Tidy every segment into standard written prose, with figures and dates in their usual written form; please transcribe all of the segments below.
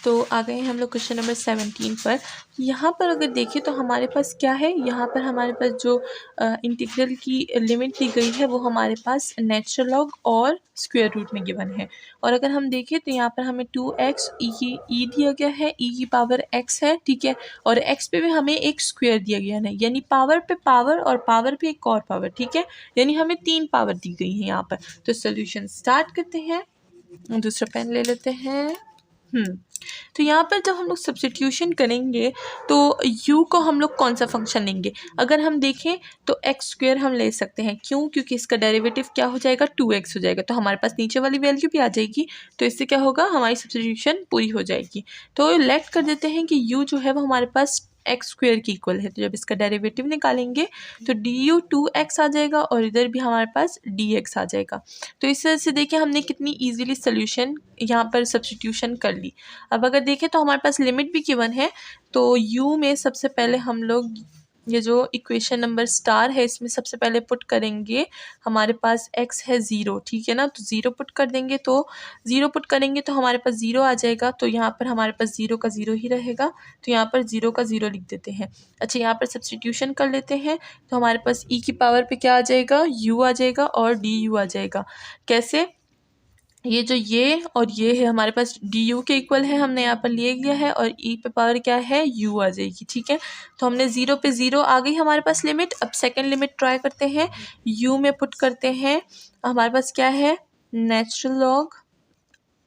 तो आ गए हैं हम लोग क्वेश्चन नंबर 17 पर। यहाँ पर अगर देखें तो हमारे पास क्या है, यहाँ पर हमारे पास जो इंटीग्रल की लिमिट दी गई है वो हमारे पास नेचुरल लॉग और स्क्वायर रूट में गिवन है। और अगर हम देखें तो यहाँ पर हमें 2x ई दिया गया है, e की पावर x है, ठीक है, और x पे भी हमें एक स्क्वायर दिया गया है, यानी पावर पे पावर और पावर पे एक और पावर, ठीक है, यानी हमें 3 पावर दी गई है यहाँ पर। तो सोल्यूशन स्टार्ट करते हैं। दूसरा पेन ले लेते हैं। तो यहाँ पर जब हम लोग सब्स्टिट्यूशन करेंगे तो u को हम लोग कौन सा फंक्शन लेंगे, अगर हम देखें तो एक्स स्क्वायर हम ले सकते हैं। क्यों? क्योंकि इसका डेरिवेटिव क्या हो जाएगा, 2x हो जाएगा, तो हमारे पास नीचे वाली वैल्यू भी आ जाएगी। तो इससे क्या होगा, हमारी सब्स्टिट्यूशन पूरी हो जाएगी। तो लेट कर देते हैं कि u जो है वो हमारे पास एक्स स्क्वायर की इक्वल है। तो जब इसका डेरिवेटिव निकालेंगे तो du 2x आ जाएगा और इधर भी हमारे पास dx आ जाएगा। तो इस तरह से देखिए हमने कितनी इजीली सोल्यूशन यहाँ पर सब्स्टिट्यूशन कर ली। अब अगर देखें तो हमारे पास लिमिट भी गिवन है, तो u में सबसे पहले हम लोग ये जो इक्वेशन नंबर स्टार है इसमें सबसे पहले पुट करेंगे, हमारे पास x है 0, ठीक है ना, तो 0 पुट कर देंगे, तो 0 पुट करेंगे तो हमारे पास 0 आ जाएगा। तो यहाँ पर हमारे पास 0 का 0 ही रहेगा, तो यहाँ पर 0 का 0 लिख देते हैं। अच्छा, यहाँ पर सब्स्टिट्यूशन कर लेते हैं, तो हमारे पास e की पावर पे क्या आ जाएगा, u आ जाएगा और du आ जाएगा। कैसे, ये जो ये और ये है हमारे पास du के इक्वल है, हमने यहाँ पर लिए गया है, और e पे पावर क्या है, u आ जाएगी, ठीक है। तो हमने 0 पे 0 आ गई हमारे पास लिमिट। अब सेकंड लिमिट ट्राई करते हैं, u में पुट करते हैं, हमारे पास क्या है, नेचुरल लॉग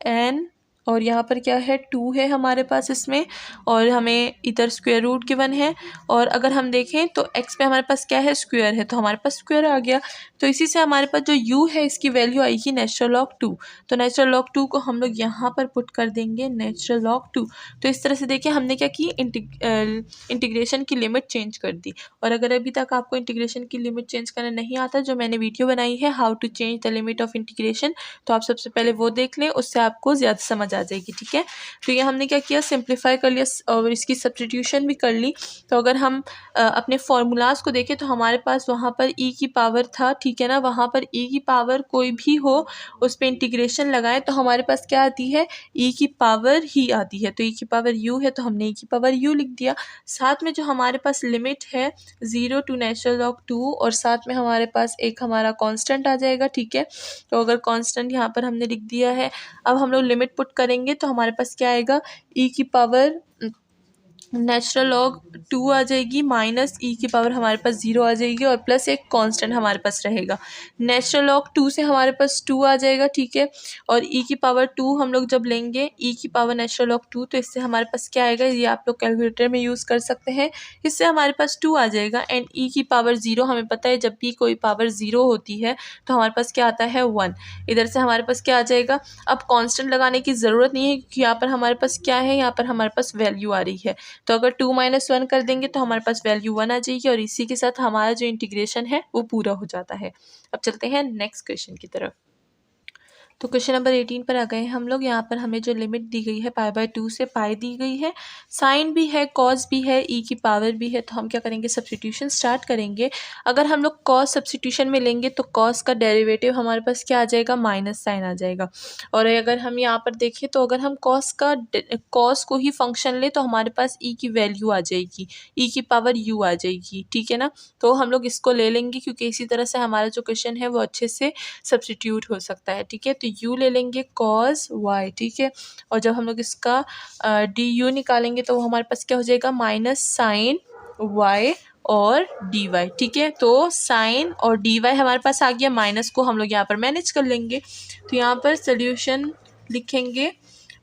n, और यहाँ पर क्या है, 2 है हमारे पास इसमें, और हमें इधर स्क्वायर रूट गिवन है। और अगर हम देखें तो x पे हमारे पास क्या है, स्क्वायर है, तो हमारे पास स्क्वायर आ गया। तो इसी से हमारे पास जो u है इसकी वैल्यू आएगी नेचुरल लॉग 2। तो नेचुरल लॉग 2 को हम लोग यहाँ पर पुट कर देंगे, नेचुरल लॉग 2। तो इस तरह से देखिए हमने क्या की, इंटीग्रेशन की लिमिट चेंज कर दी। और अगर अभी तक आपको इंटीग्रेशन की लिमिट चेंज करना नहीं आता, जो मैंने वीडियो बनाई है how to change the limit of integration, तो आप सबसे पहले वो देख लें, उससे आपको ज़्यादा समझ आ जाएगी, ठीक है। तो ये हमने क्या किया, सिंप्लीफाई कर लिया और इसकी सब्स्टिट्यूशन भी कर ली। तो अगर हम अपने फॉर्मूलाज को देखें तो हमारे पास वहाँ पर e की पावर था, ठीक है ना, वहाँ पर e की पावर कोई भी हो उस पर इंटीग्रेशन लगाएं तो हमारे पास क्या आती है, e की पावर ही आती है। तो e की पावर u है तो हमने e की पावर u लिख दिया। साथ में जो हमारे पास लिमिट है 0 टू नेचुरल लॉग 2, और साथ में हमारे पास एक हमारा कांस्टेंट आ जाएगा, ठीक है। तो अगर कांस्टेंट यहाँ पर हमने लिख दिया है, अब हम लोग लिमिट पुट करेंगे तो हमारे पास क्या आएगा, e की पावर नेचुरल लॉग 2 आ जाएगी, माइनस e की पावर हमारे पास 0 आ जाएगी, और प्लस एक कांस्टेंट हमारे पास रहेगा। नेचुरल लॉग 2 से हमारे पास 2 आ जाएगा, ठीक है, और e की पावर 2 हम लोग जब लेंगे, e की पावर नेचुरल लॉग 2, तो इससे हमारे पास क्या आएगा, ये आप लोग कैलकुलेटर में यूज़ कर सकते हैं, इससे हमारे पास 2 आ जाएगा। एंड e की पावर 0, हमें पता है जब भी कोई पावर 0 होती है तो हमारे पास क्या आता है, 1। इधर से हमारे पास क्या आ जाएगा, अब कांस्टेंट लगाने की ज़रूरत नहीं है क्योंकि यहाँ पर हमारे पास क्या है, यहाँ पर हमारे पास वैल्यू आ रही है। तो अगर 2 - 1 कर देंगे तो हमारे पास वैल्यू 1 आ जाएगी, और इसी के साथ हमारा जो इंटीग्रेशन है वो पूरा हो जाता है। अब चलते हैं नेक्स्ट क्वेश्चन की तरफ। तो क्वेश्चन नंबर 18 पर आ गए हम लोग। यहाँ पर हमें जो लिमिट दी गई है π/2 से पाई दी गई है, साइन भी है, कॉस भी है, e की पावर भी है। तो हम क्या करेंगे, सब्स्टिट्यूशन स्टार्ट करेंगे। अगर हम लोग कॉस सब्स्टिट्यूशन में लेंगे तो कॉस का डेरिवेटिव हमारे पास क्या आ जाएगा, माइनस साइन आ जाएगा। और अगर हम यहाँ पर देखें तो अगर हम कॉस को ही फंक्शन ले तो हमारे पास e की वैल्यू आ जाएगी, e की पावर u आ जाएगी, ठीक है ना। तो हम लोग इसको ले लेंगे क्योंकि इसी तरह से हमारा जो क्वेश्चन है वो अच्छे से सब्स्टिट्यूट हो सकता है, ठीक है। तो u ले लेंगे cos y, ठीक है, और जब हम लोग इसका du निकालेंगे तो वो हमारे पास क्या हो जाएगा, माइनस साइन y और dy, ठीक है। तो साइन और dy हमारे पास आ गया, माइनस को हम लोग यहाँ पर मैनेज कर लेंगे। तो यहाँ पर सोल्यूशन लिखेंगे,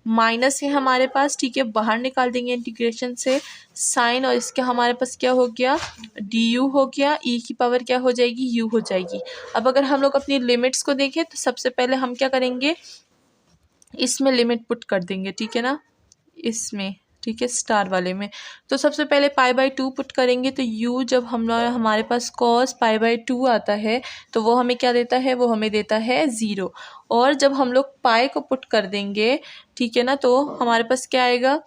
माइनस है हमारे पास, ठीक है, बाहर निकाल देंगे इंटीग्रेशन से, साइन और इसका हमारे पास क्या हो गया, du हो गया, e की पावर क्या हो जाएगी, u हो जाएगी। अब अगर हम लोग अपनी लिमिट्स को देखें तो सबसे पहले हम क्या करेंगे, इसमें लिमिट पुट कर देंगे, ठीक है ना, इसमें, ठीक है, स्टार वाले में। तो सबसे पहले π/2 पुट करेंगे, तो u जब हमारे पास cos π/2 आता है तो वो हमें क्या देता है, वो हमें देता है 0। और जब हम लोग पाई को पुट कर देंगे, ठीक है ना, तो हमारे पास क्या आएगा,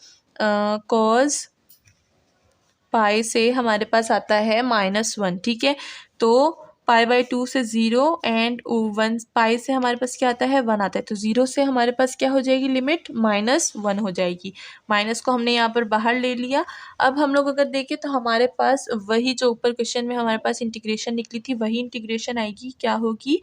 cos पाई से हमारे पास आता है -1, ठीक है। तो पाई/2 से 0 एंड 1 पाई से हमारे पास क्या आता है 1 आता है। तो 0 से हमारे पास क्या हो जाएगी लिमिट -1 हो जाएगी। माइनस को हमने यहाँ पर बाहर ले लिया। अब हम लोग अगर देखें तो हमारे पास वही जो ऊपर क्वेश्चन में हमारे पास इंटीग्रेशन निकली थी वही इंटीग्रेशन आएगी, क्या होगी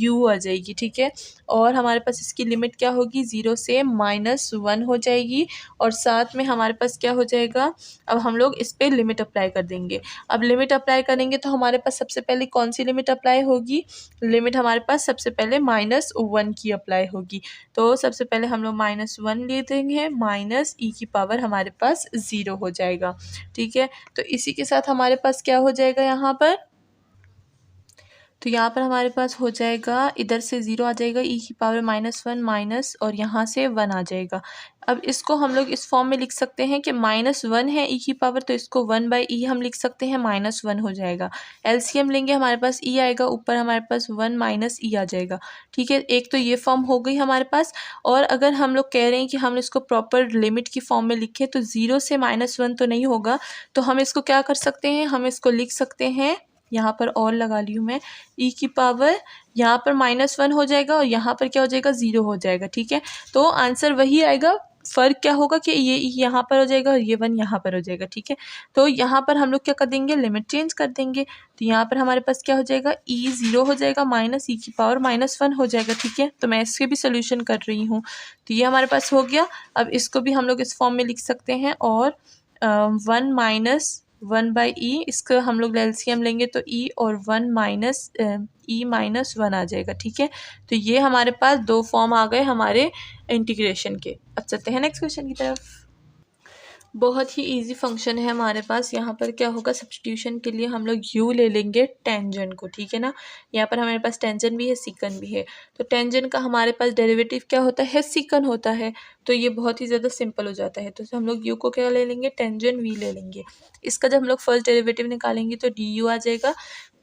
u आ जाएगी, ठीक है। और हमारे पास इसकी लिमिट क्या होगी 0 से -1 हो जाएगी। और साथ में हमारे पास क्या हो जाएगा, अब हम लोग इस पर लिमिट अप्लाई कर देंगे। अब लिमिट अप्लाई करेंगे तो हमारे पास सबसे पहले कौन सी लिमिट अप्लाई होगी, लिमिट हमारे पास सबसे पहले -1 की अप्लाई होगी। तो सबसे पहले हम लोग -1 ले देंगे, माइनस ई की पावर हमारे पास 0 हो जाएगा, ठीक है। तो इसी के साथ हमारे पास क्या हो जाएगा यहाँ पर, तो यहाँ पर हमारे पास हो जाएगा, इधर से 0 आ जाएगा, ई की पावर -1 माइनस और यहाँ से 1 आ जाएगा। अब इसको हम लोग इस फॉर्म में लिख सकते हैं कि -1 है ई की पावर, तो इसको 1/e हम लिख सकते हैं, -1 हो जाएगा। एलसीएम लेंगे हमारे पास e आएगा, ऊपर हमारे पास 1 - e आ जाएगा, ठीक है। एक तो ये फॉर्म हो गई हमारे पास। और अगर हम लोग कह रहे हैं कि हम इसको प्रॉपर लिमिट की फॉर्म में लिखें तो 0 से -1 तो नहीं होगा, तो हम इसको क्या कर सकते हैं, हम इसको लिख सकते हैं, यहाँ पर और लगा ली हूँ मैं, ई की पावर यहाँ पर -1 हो जाएगा और यहाँ पर क्या हो जाएगा 0 हो जाएगा, ठीक है। तो आंसर वही आएगा, फ़र्क क्या होगा कि ये यहाँ पर हो जाएगा और ये 1 यहाँ पर हो जाएगा, ठीक है। तो यहाँ पर हम लोग क्या कर देंगे, लिमिट चेंज कर देंगे। तो यहाँ पर हमारे पास क्या हो जाएगा, ई 0 हो जाएगा माइनस ई की पावर -1 हो जाएगा, ठीक है। तो मैं इसके भी सोल्यूशन कर रही हूँ। तो ये हमारे पास हो गया। अब इसको भी हम लोग इस फॉर्म में लिख सकते हैं और 1/e, इसका हम लोग एलसीएम लेंगे तो e और 1 माइनस e -1 आ जाएगा, ठीक है। तो ये हमारे पास 2 फॉर्म आ गए हमारे इंटीग्रेशन के। अब चलते हैं नेक्स्ट क्वेश्चन की तरफ। बहुत ही इजी फंक्शन है हमारे पास। यहाँ पर क्या होगा, सब्स्टिट्यूशन के लिए हम लोग u ले लेंगे टेंजेंट को, ठीक है ना। यहाँ पर हमारे पास टेंजेंट भी है, सीकन भी है। तो टेंजेंट का हमारे पास डेरिवेटिव क्या होता है, सीकन होता है। तो ये बहुत ही ज़्यादा सिंपल हो जाता है। तो हम लोग u को क्या ले लेंगे, टेंजेंट v ले लेंगे। इसका जब हम लोग फर्स्ट डेरिवेटिव निकालेंगे तो du आ जाएगा।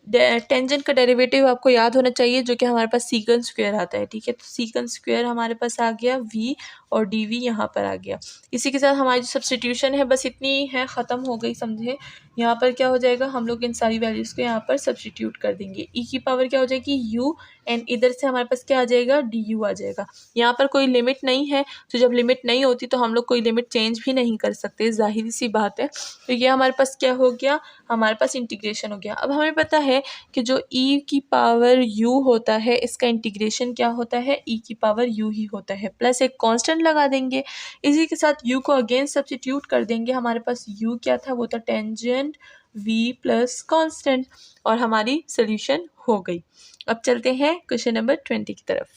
टेंजेंट का डेरिवेटिव आपको याद होना चाहिए, जो कि हमारे पास सीकन स्क्वायर आता है, ठीक है। तो सीकन स्क्वायर हमारे पास आ गया, v और dv यहाँ पर आ गया। इसी के साथ हमारी जो सब्स्टिट्यूशन है बस इतनी है, ख़त्म हो गई, समझे। यहाँ पर क्या हो जाएगा, हम लोग इन सारी वैल्यूज़ को यहाँ पर सब्स्टिट्यूट कर देंगे। e की पावर क्या हो जाएगी u, एंड इधर से हमारे पास क्या आ जाएगा, du आ जाएगा। यहाँ पर कोई लिमिट नहीं है, तो जब लिमिट नहीं होती तो हम लोग कोई लिमिट चेंज भी नहीं कर सकते, ज़ाहिर सी बात है। तो ये हमारे पास क्या हो गया, हमारे पास इंटीग्रेशन हो गया। अब हमें पता है कि जो e की पावर u होता है इसका इंटीग्रेशन क्या होता है, e की पावर u ही होता है, प्लस एक कांस्टेंट लगा देंगे। इसी के साथ u को अगेन सब्स्टिट्यूट कर देंगे। हमारे पास u क्या था, वो था टेंजेंट v प्लस कांस्टेंट, और हमारी सोल्यूशन हो गई। अब चलते हैं क्वेश्चन नंबर 20 की तरफ।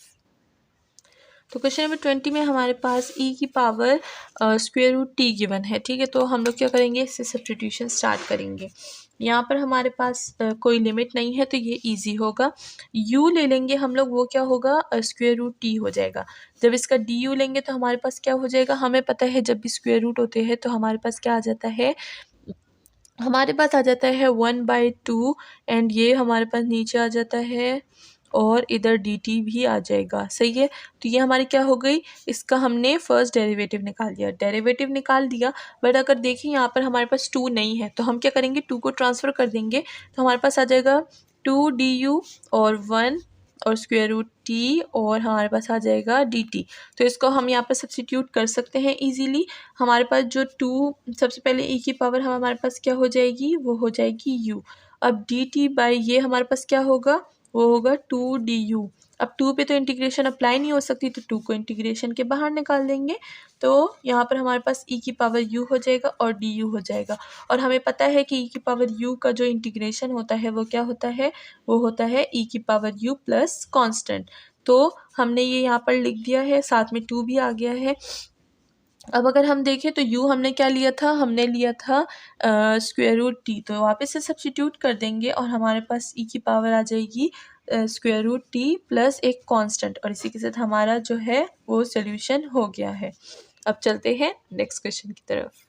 तो क्वेश्चन नंबर 20 में हमारे पास e की power square root t given है, ठीक है। तो हम लोग क्या करेंगे, इससे सब्स्टिट्यूशन स्टार्ट करेंगे। यहाँ पर हमारे पास कोई लिमिट नहीं है तो ये इजी होगा। u ले लेंगे हम लोग, वो क्या होगा, स्क्वायर रूट t हो जाएगा। जब इसका du लेंगे तो हमारे पास क्या हो जाएगा, हमें पता है जब भी स्क्वायर रूट होते हैं तो हमारे पास क्या आ जाता है, हमारे पास आ जाता है 1/2, एंड ये हमारे पास नीचे आ जाता है और इधर dt भी आ जाएगा, सही है। तो ये हमारी क्या हो गई, इसका हमने फर्स्ट डेरिवेटिव निकाल दिया, डेरिवेटिव निकाल दिया। बट अगर देखें यहाँ पर हमारे पास 2 नहीं है तो हम क्या करेंगे, 2 को ट्रांसफ़र कर देंगे। तो हमारे पास आ जाएगा 2 du और 1 और स्क्वायर रूट t, और हमारे पास आ जाएगा dt। तो इसको हम यहाँ पर सब्स्टिट्यूट कर सकते हैं इजीली। हमारे पास जो 2, सबसे पहले e की पावर हमारे पास क्या हो जाएगी, वो हो जाएगी u। अब dt बाई ये हमारे पास क्या होगा, वो होगा 2 du। अब 2 पे तो इंटीग्रेशन अप्लाई नहीं हो सकती, तो 2 को इंटीग्रेशन के बाहर निकाल देंगे। तो यहाँ पर हमारे पास e की पावर u हो जाएगा और du हो जाएगा। और हमें पता है कि e की पावर u का जो इंटीग्रेशन होता है वो क्या होता है, वो होता है e की पावर u प्लस कांस्टेंट। तो हमने ये यहाँ पर लिख दिया है, साथ में 2 भी आ गया है। अब अगर हम देखें तो u हमने क्या लिया था, हमने लिया था स्क्वायर रूट t। तो वापस से सब्स्टिट्यूट कर देंगे और हमारे पास e की पावर आ जाएगी स्क्वायर रूट t प्लस एक कांस्टेंट, और इसी के साथ हमारा जो है वो सोल्यूशन हो गया है। अब चलते हैं नेक्स्ट क्वेश्चन की तरफ।